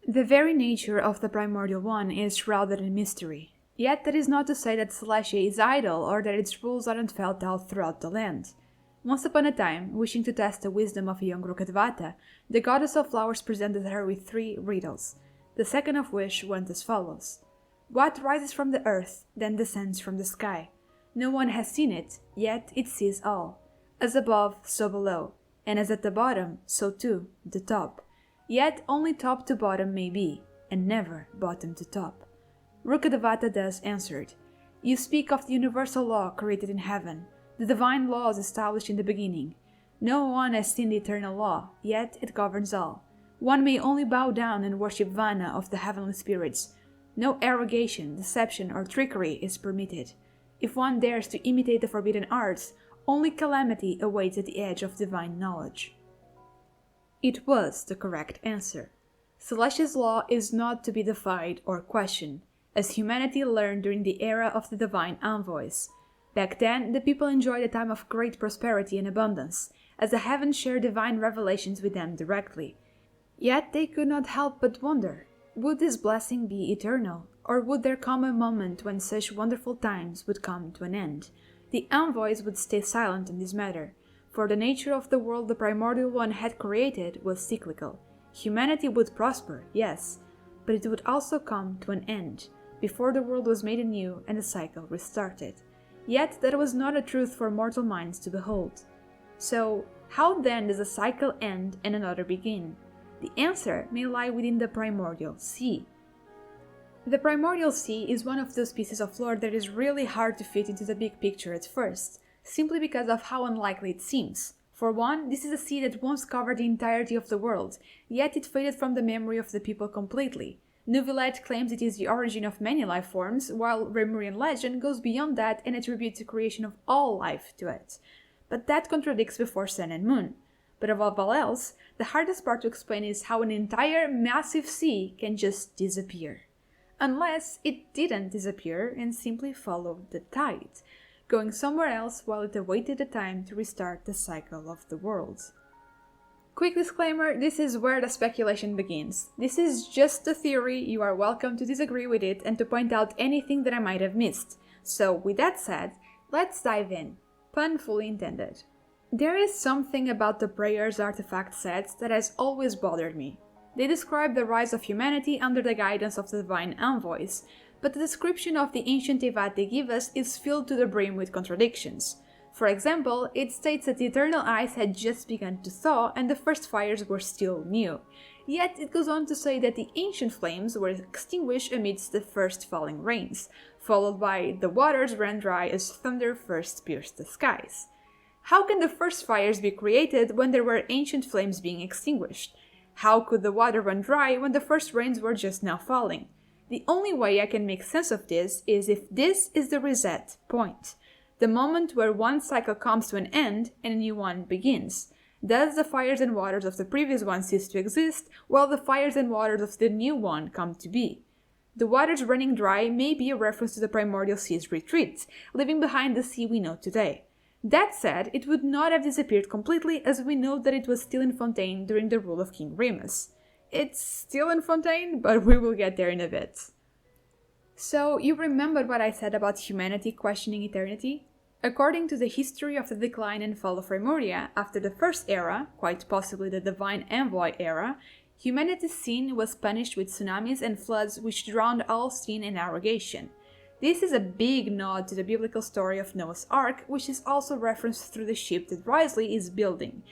The very nature of the Primordial One is shrouded in mystery. Yet that is not to say that Celestia is idle or that its rules aren't felt out throughout the land. Once upon a time, wishing to test the wisdom of a young Rukkhadevata, the goddess of flowers presented her with 3 riddles, the second of which went as follows. What rises from the earth, then descends from the sky? No one has seen it, yet it sees all. As above, so below, and as at the bottom, so too the top. Yet only top to bottom may be, and never bottom to top. Rukkhadevata thus answered, You speak of the universal law created in heaven, the divine laws established in the beginning. No one has seen the eternal law, yet it governs all. One may only bow down and worship Vana of the heavenly spirits. No arrogation, deception, or trickery is permitted. If one dares to imitate the forbidden arts, only calamity awaits at the edge of divine knowledge. It was the correct answer. Celestia's law is not to be defied or questioned, as humanity learned during the era of the divine envoys. Back then, the people enjoyed a time of great prosperity and abundance, as the heavens shared divine revelations with them directly. Yet they could not help but wonder, would this blessing be eternal, or would there come a moment when such wonderful times would come to an end? The envoys would stay silent in this matter, for the nature of the world the Primordial One had created was cyclical. Humanity would prosper, yes, but it would also come to an end, before the world was made anew and the cycle restarted. Yet that was not a truth for mortal minds to behold. So, how then does a cycle end and another begin? The answer may lie within the Primordial Sea. The Primordial Sea is one of those pieces of lore that is really hard to fit into the big picture at first, simply because of how unlikely it seems. For one, this is a sea that once covered the entirety of the world, yet it faded from the memory of the people completely. Nuvilet claims it is the origin of many life forms, while Remurian legend goes beyond that and attributes the creation of all life to it. But that contradicts before Sun and Moon. But above all else, the hardest part to explain is how an entire massive sea can just disappear. Unless it didn't disappear and simply followed the tide, going somewhere else while it awaited the time to restart the cycle of the world. Quick disclaimer, this is where the speculation begins. This is just a theory, you are welcome to disagree with it and to point out anything that I might have missed. So with that said, let's dive in. Pun fully intended. There is something about the prayers artifact sets that has always bothered me. They describe the rise of humanity under the guidance of the divine envoys, but the description of the ancient Evat they give us is filled to the brim with contradictions. For example, it states that the eternal ice had just begun to thaw and the first fires were still new. Yet it goes on to say that the ancient flames were extinguished amidst the first falling rains, followed by the waters ran dry as thunder first pierced the skies. How can the first fires be created when there were ancient flames being extinguished? How could the water run dry when the first rains were just now falling? The only way I can make sense of this is if this is the reset point, the moment where one cycle comes to an end and a new one begins. Thus the fires and waters of the previous one cease to exist, while the fires and waters of the new one come to be. The waters running dry may be a reference to the Primordial Sea's retreat, leaving behind the sea we know today. That said, it would not have disappeared completely, as we know that it was still in Fontaine during the rule of King Remus. It's still in Fontaine, but we will get there in a bit. So, you remembered what I said about humanity questioning eternity? According to the history of the decline and fall of Remuria, after the first era, quite possibly the Divine Envoy era, humanity's sin was punished with tsunamis and floods which drowned all sin and arrogation. This is a big nod to the biblical story of Noah's Ark, which is also referenced through the ship that Wrisley is building.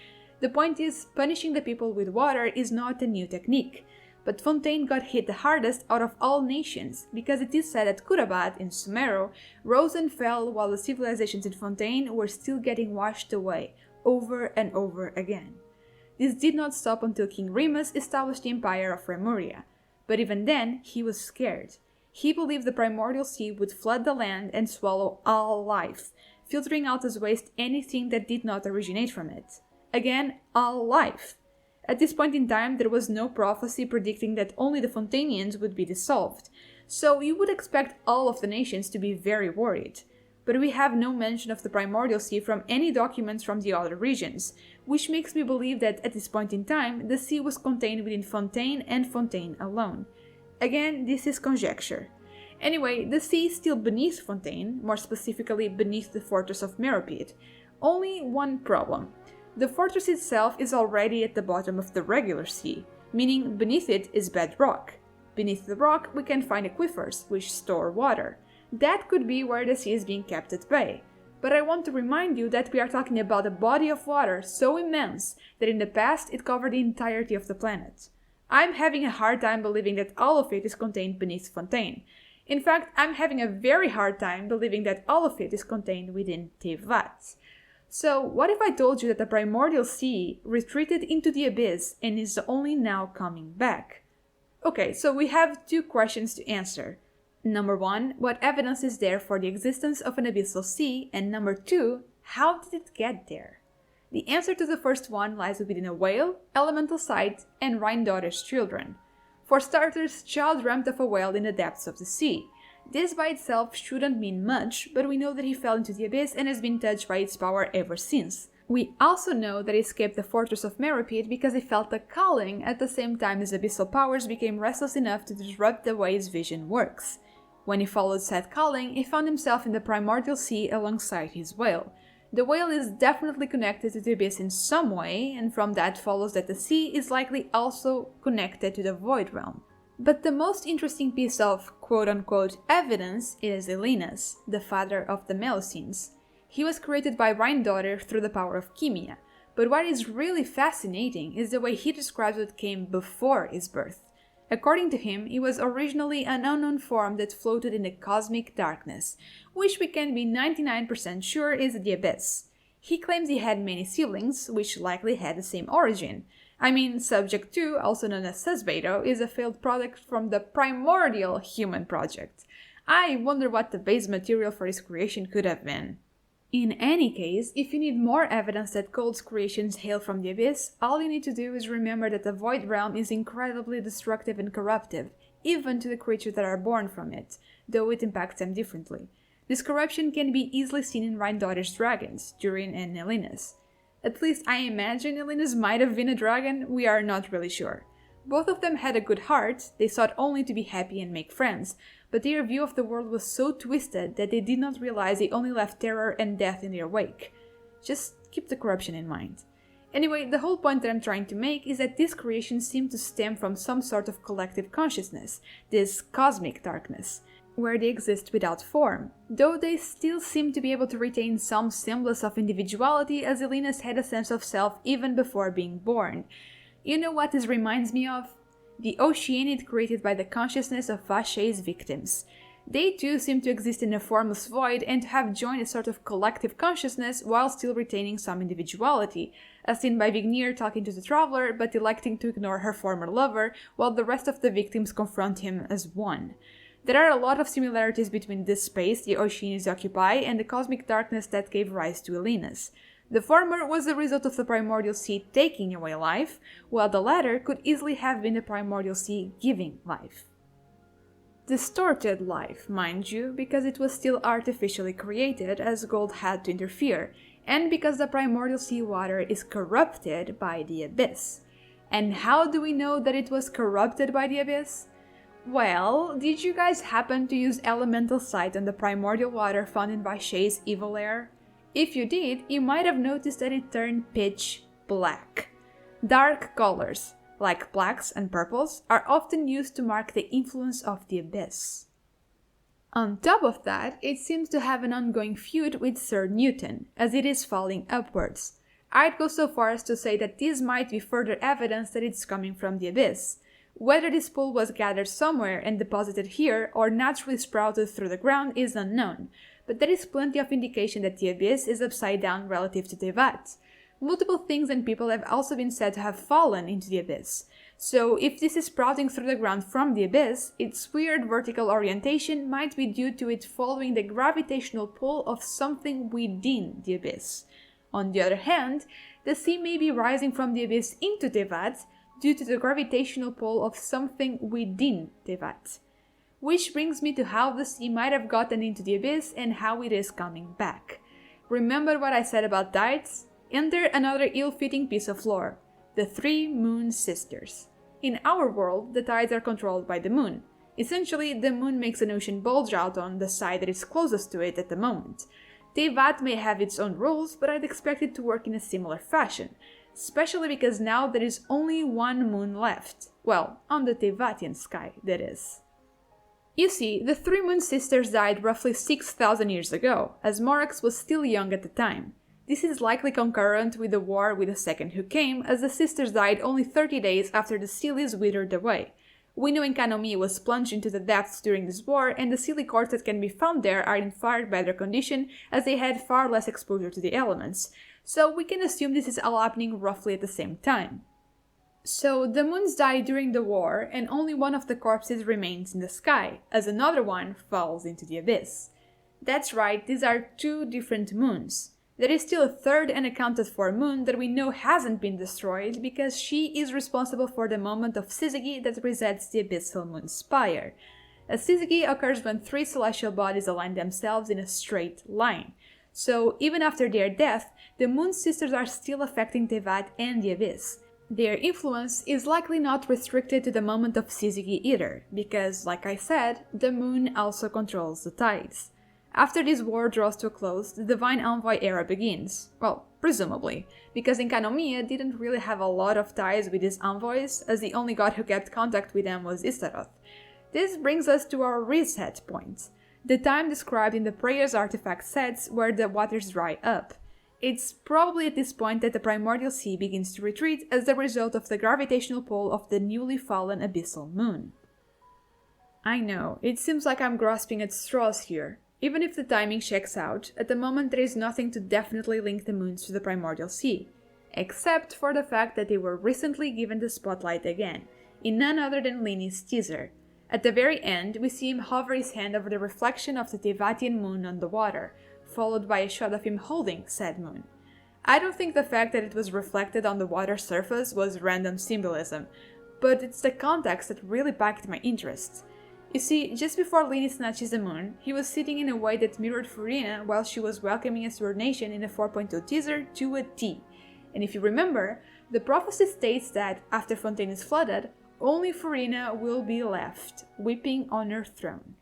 The point is, punishing the people with water is not a new technique, but Fontaine got hit the hardest out of all nations, because it is said that Kurabat in Sumeru rose and fell while the civilizations in Fontaine were still getting washed away, over and over again. This did not stop until King Remus established the empire of Remuria, but even then he was scared. He believed the Primordial Sea would flood the land and swallow all life, filtering out as waste anything that did not originate from it. Again, all life. At this point in time, there was no prophecy predicting that only the Fontainians would be dissolved, so you would expect all of the nations to be very worried. but we have no mention of the Primordial Sea from any documents from the other regions, which makes me believe that at this point in time, the sea was contained within Fontaine and Fontaine alone. Again, this is conjecture. Anyway, the sea is still beneath Fontaine, more specifically beneath the fortress of Meropide. Only one problem. The fortress itself is already at the bottom of the regular sea, meaning beneath it is bedrock. Beneath the rock, we can find aquifers, which store water. That could be where the sea is being kept at bay. But I want to remind you that we are talking about a body of water so immense that in the past it covered the entirety of the planet. I'm having a hard time believing that all of it is contained beneath Fontaine. In fact, I'm having a very hard time believing that all of it is contained within Tevat. So, what if I told you that the Primordial Sea retreated into the abyss and is only now coming back? Okay, so we have two questions to answer. Number one, what evidence is there for the existence of an abyssal sea? And number two, how did it get there? The answer to the first one lies within a whale, elemental sight, and Rhine-daughter's children. For starters, Child dreamt of a whale in the depths of the sea. This by itself shouldn't mean much, but we know that he fell into the abyss and has been touched by its power ever since. We also know that he escaped the fortress of Meropide because he felt a calling at the same time his abyssal powers became restless enough to disrupt the way his vision works. When he followed said calling, he found himself in the Primordial Sea alongside his whale. The whale is definitely connected to the abyss in some way, and from that follows that the sea is likely also connected to the Void Realm. But the most interesting piece of quote-unquote evidence is Elenas, the father of the Melusines. He was created by Rhine-daughter through the power of Chemia, but what is really fascinating is the way he describes what came before his birth. According to him, he was originally an unknown form that floated in the cosmic darkness, which we can be 99% sure is the abyss. He claims he had many siblings, which likely had the same origin. I mean, Subject 2, also known as Susbeto, is a failed product from the Primordial Human Project. I wonder what the base material for his creation could have been. In any case, if you need more evidence that Cold's creations hail from the abyss, all you need to do is remember that the Void Realm is incredibly destructive and corruptive, even to the creatures that are born from it, though it impacts them differently. This corruption can be easily seen in Rhine-daughter's dragons, Durin and Elenas. At least I imagine Elenas might have been a dragon, we are not really sure. Both of them had a good heart, they sought only to be happy and make friends, but their view of the world was so twisted that they did not realize they only left terror and death in their wake. Just keep the corruption in mind. Anyway, the whole point that I'm trying to make is that these creations seem to stem from some sort of collective consciousness, this cosmic darkness, where they exist without form, though they still seem to be able to retain some semblance of individuality as Elenas had a sense of self even before being born. You know what this reminds me of? The Oceanid created by the consciousness of Vache's victims. They too seem to exist in a formless void and to have joined a sort of collective consciousness while still retaining some individuality, as seen by Vignir talking to the Traveler but electing to ignore her former lover while the rest of the victims confront him as one. There are a lot of similarities between this space the Oceanids occupy and the cosmic darkness that gave rise to Elenas. The former was the result of the Primordial Sea taking away life, while the latter could easily have been the Primordial Sea giving life. Distorted life, mind you, because it was still artificially created as gold had to interfere, and because the Primordial Sea water is corrupted by the abyss. And how do we know that it was corrupted by the abyss? Well, did you guys happen to use elemental sight on the primordial water found in Vache's evil lair? If you did, you might have noticed that it turned pitch black. Dark colors, like blacks and purples, are often used to mark the influence of the abyss. On top of that, it seems to have an ongoing feud with Sir Newton, as it is falling upwards. I'd go so far as to say that this might be further evidence that it's coming from the abyss. Whether this pool was gathered somewhere and deposited here or naturally sprouted through the ground is unknown, but there is plenty of indication that the abyss is upside down relative to Tevat. Multiple things and people have also been said to have fallen into the abyss, so if this is sprouting through the ground from the abyss, its weird vertical orientation might be due to it following the gravitational pull of something within the abyss. On the other hand, the sea may be rising from the abyss into Tevat due to the gravitational pull of something within Tevat. which brings me to how the sea might have gotten into the abyss and how it is coming back. Remember what I said about tides? Enter another ill-fitting piece of lore, the three moon sisters. In our world, the tides are controlled by the moon. Essentially, the moon makes an ocean bulge out on the side that is closest to it at the moment. Teyvat may have its own rules, but I'd expect it to work in a similar fashion, especially because now there is only one moon left. Well, on the Teyvatian sky, that is. You see, the three moon sisters died roughly 6,000 years ago, as Morax was still young at the time. This is likely concurrent with the war with the Second Who Came, as the sisters died only 30 days after the Sealies withered away. We know Enkanomiya was plunged into the depths during this war, and the Sealy cords that can be found there are in far better condition, as they had far less exposure to the elements, so we can assume this is all happening roughly at the same time. So the moons die during the war, and only one of the corpses remains in the sky, as another one falls into the abyss. That's right, these are two different moons. There is still a third unaccounted for moon that we know hasn't been destroyed because she is responsible for the moment of syzygy that resets the abyssal moon spire. A syzygy occurs when three celestial bodies align themselves in a straight line. So even after their death, the moon sisters are still affecting Teyvat and the abyss. Their influence is likely not restricted to the moment of syzygy either, because, like I said, the moon also controls the tides. After this war draws to a close, the Divine Envoy era begins. Well, presumably, because Enkanomiya didn't really have a lot of ties with his envoys, as the only god who kept contact with them was Istaroth. This brings us to our reset point, the time described in the Prayers artifact sets where the waters dry up. It's probably at this point that the Primordial Sea begins to retreat as the result of the gravitational pull of the newly fallen abyssal moon. I know, it seems like I'm grasping at straws here. Even if the timing checks out, at the moment there is nothing to definitely link the moons to the Primordial Sea, except for the fact that they were recently given the spotlight again, in none other than Lini's teaser. At the very end, we see him hover his hand over the reflection of the Teyvatian moon on the water, followed by a shot of him holding said moon. I don't think the fact that it was reflected on the water surface was random symbolism, but it's the context that really piqued my interest. You see, just before Lini snatches the moon, he was sitting in a way that mirrored Furina while she was welcoming us to her nation in the 4.2 teaser to a T. And if you remember, the prophecy states that, after Fontaine is flooded, only Furina will be left, weeping on her throne.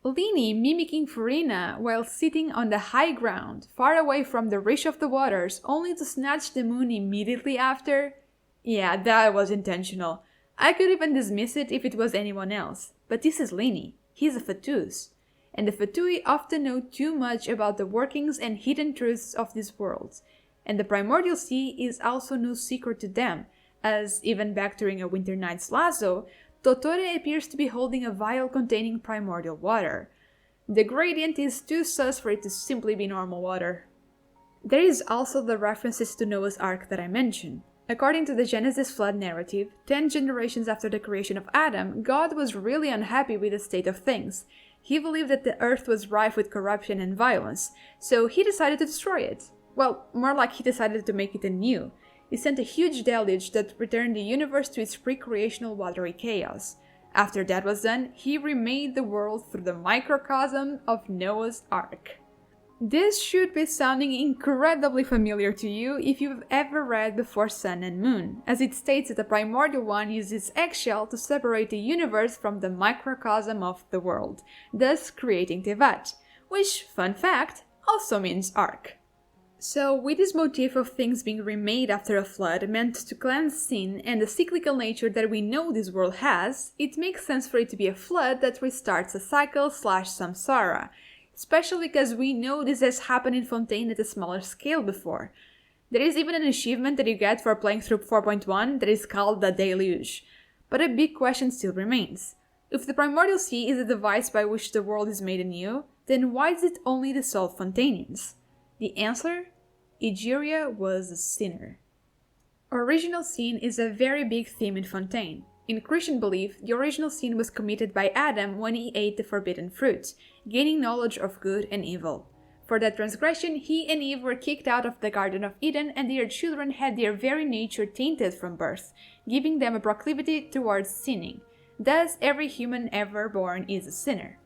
Lini mimicking Furina while sitting on the high ground, far away from the reach of the waters, only to snatch the moon immediately after? Yeah, that was intentional. I could even dismiss it if it was anyone else. But this is Lini. He's a Fatus. And the Fatui often know too much about the workings and hidden truths of this world. And the Primordial Sea is also no secret to them, as even back during a winter night's lasso, Totore appears to be holding a vial containing primordial water. The gradient is too sus for it to simply be normal water. There is also the references to Noah's Ark that I mentioned. According to the Genesis flood narrative, 10 generations after the creation of Adam, God was really unhappy with the state of things. He believed that the earth was rife with corruption and violence, so he decided to destroy it. Well, more like he decided to make it anew. He sent a huge deluge that returned the universe to its pre-creational watery chaos. After that was done, he remade the world through the microcosm of Noah's Ark. This should be sounding incredibly familiar to you if you've ever read Before Sun and Moon, as it states that the Primordial One uses eggshell to separate the universe from the microcosm of the world, thus creating Teyvat, which, fun fact, also means Ark. So, with this motif of things being remade after a flood meant to cleanse sin and the cyclical nature that we know this world has, it makes sense for it to be a flood that restarts a cycle / samsara, especially because we know this has happened in Fontaine at a smaller scale before. There is even an achievement that you get for playing through 4.1 that is called the Deluge. But a big question still remains. If the Primordial Sea is a device by which the world is made anew, then why does it only dissolve Fontainians? The answer? Egeria was a sinner. Original sin is a very big theme in Fontaine. In Christian belief, the original sin was committed by Adam when he ate the forbidden fruit, gaining knowledge of good and evil. For that transgression, he and Eve were kicked out of the Garden of Eden, and their children had their very nature tainted from birth, giving them a proclivity towards sinning. Thus, every human ever born is a sinner.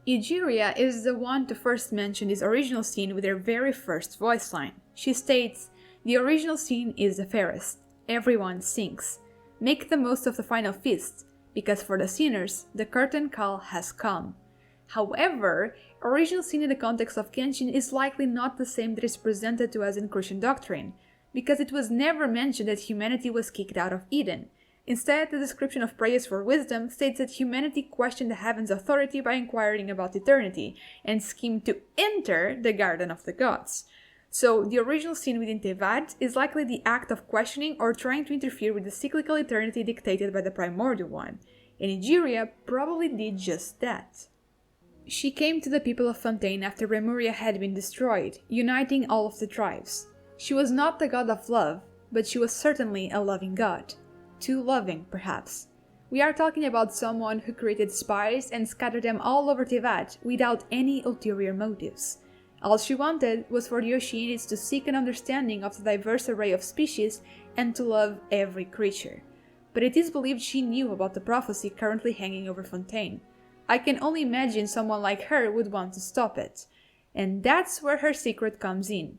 Egeria is the one to first mention this original sin with her very first voice line. She states, "The original sin is the fairest. Everyone sinks. Make the most of the final feast, because for the sinners, the curtain call has come." However, original sin in the context of Genshin is likely not the same that is presented to us in Christian doctrine, because it was never mentioned that humanity was kicked out of Eden. Instead, the description of Prayers for Wisdom states that humanity questioned the heaven's authority by inquiring about eternity, and schemed to enter the Garden of the Gods. So, the original sin within Tevat is likely the act of questioning or trying to interfere with the cyclical eternity dictated by the Primordial One, and Egeria probably did just that. She came to the people of Fontaine after Remuria had been destroyed, uniting all of the tribes. She was not the god of love, but she was certainly a loving god. Too loving, perhaps. We are talking about someone who created spies and scattered them all over Tevat without any ulterior motives. All she wanted was for the Oceanids to seek an understanding of the diverse array of species and to love every creature. But it is believed she knew about the prophecy currently hanging over Fontaine. I can only imagine someone like her would want to stop it. And that's where her secret comes in.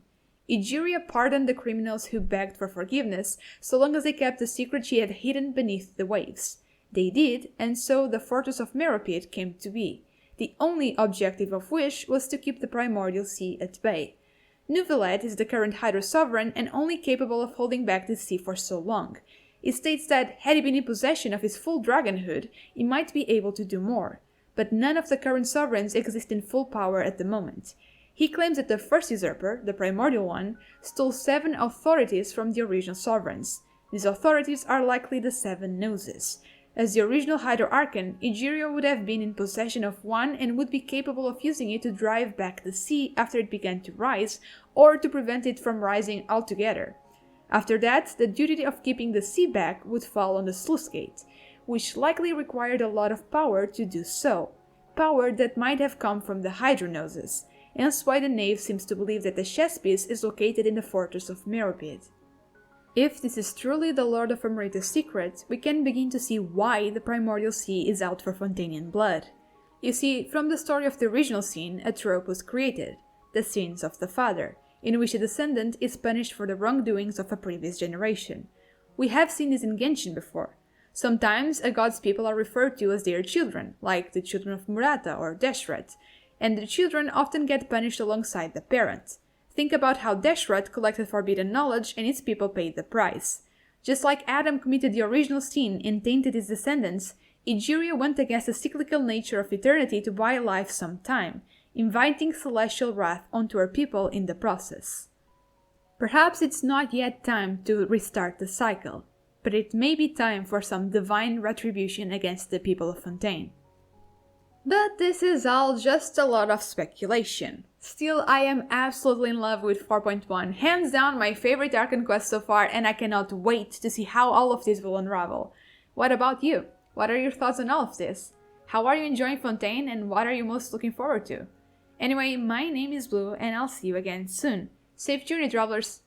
Egeria pardoned the criminals who begged for forgiveness, so long as they kept the secret she had hidden beneath the waves. They did, and so the Fortress of Meropid came to be, the only objective of which was to keep the Primordial Sea at bay. Neuvillette is the current Hydro Sovereign and only capable of holding back the sea for so long. It states that, had he been in possession of his full dragonhood, he might be able to do more. But none of the current sovereigns exist in full power at the moment. He claims that the first usurper, the Primordial One, stole 7 authorities from the original sovereigns. These authorities are likely the 7 Noses. As the original Hydro Archon, Egeria would have been in possession of one and would be capable of using it to drive back the sea after it began to rise, or to prevent it from rising altogether. After that, the duty of keeping the sea back would fall on the Sluice Gate, which likely required a lot of power to do so. Power that might have come from the Hydro Noses. Hence why the knave seems to believe that the chess piece is located in the Fortress of Meropid. If this is truly the Lord of Amrita's secret, we can begin to see why the Primordial Sea is out for Fontainian blood. You see, from the story of the original sin, a trope was created, the sins of the father, in which a descendant is punished for the wrongdoings of a previous generation. We have seen this in Genshin before. Sometimes a god's people are referred to as their children, like the children of Murata or Deshret, and the children often get punished alongside the parent. Think about how Deshret collected forbidden knowledge and its people paid the price. Just like Adam committed the original sin and tainted his descendants, Egeria went against the cyclical nature of eternity to buy life some time, inviting celestial wrath onto her people in the process. Perhaps it's not yet time to restart the cycle, but it may be time for some divine retribution against the people of Fontaine. But this is all just a lot of speculation. Still, I am absolutely in love with 4.1, hands down my favorite Archon quest so far, and I cannot wait to see how all of this will unravel. What about you? What are your thoughts on all of this? How are you enjoying Fontaine, and what are you most looking forward to? Anyway, my name is Blue, and I'll see you again soon. Safe journey, travelers!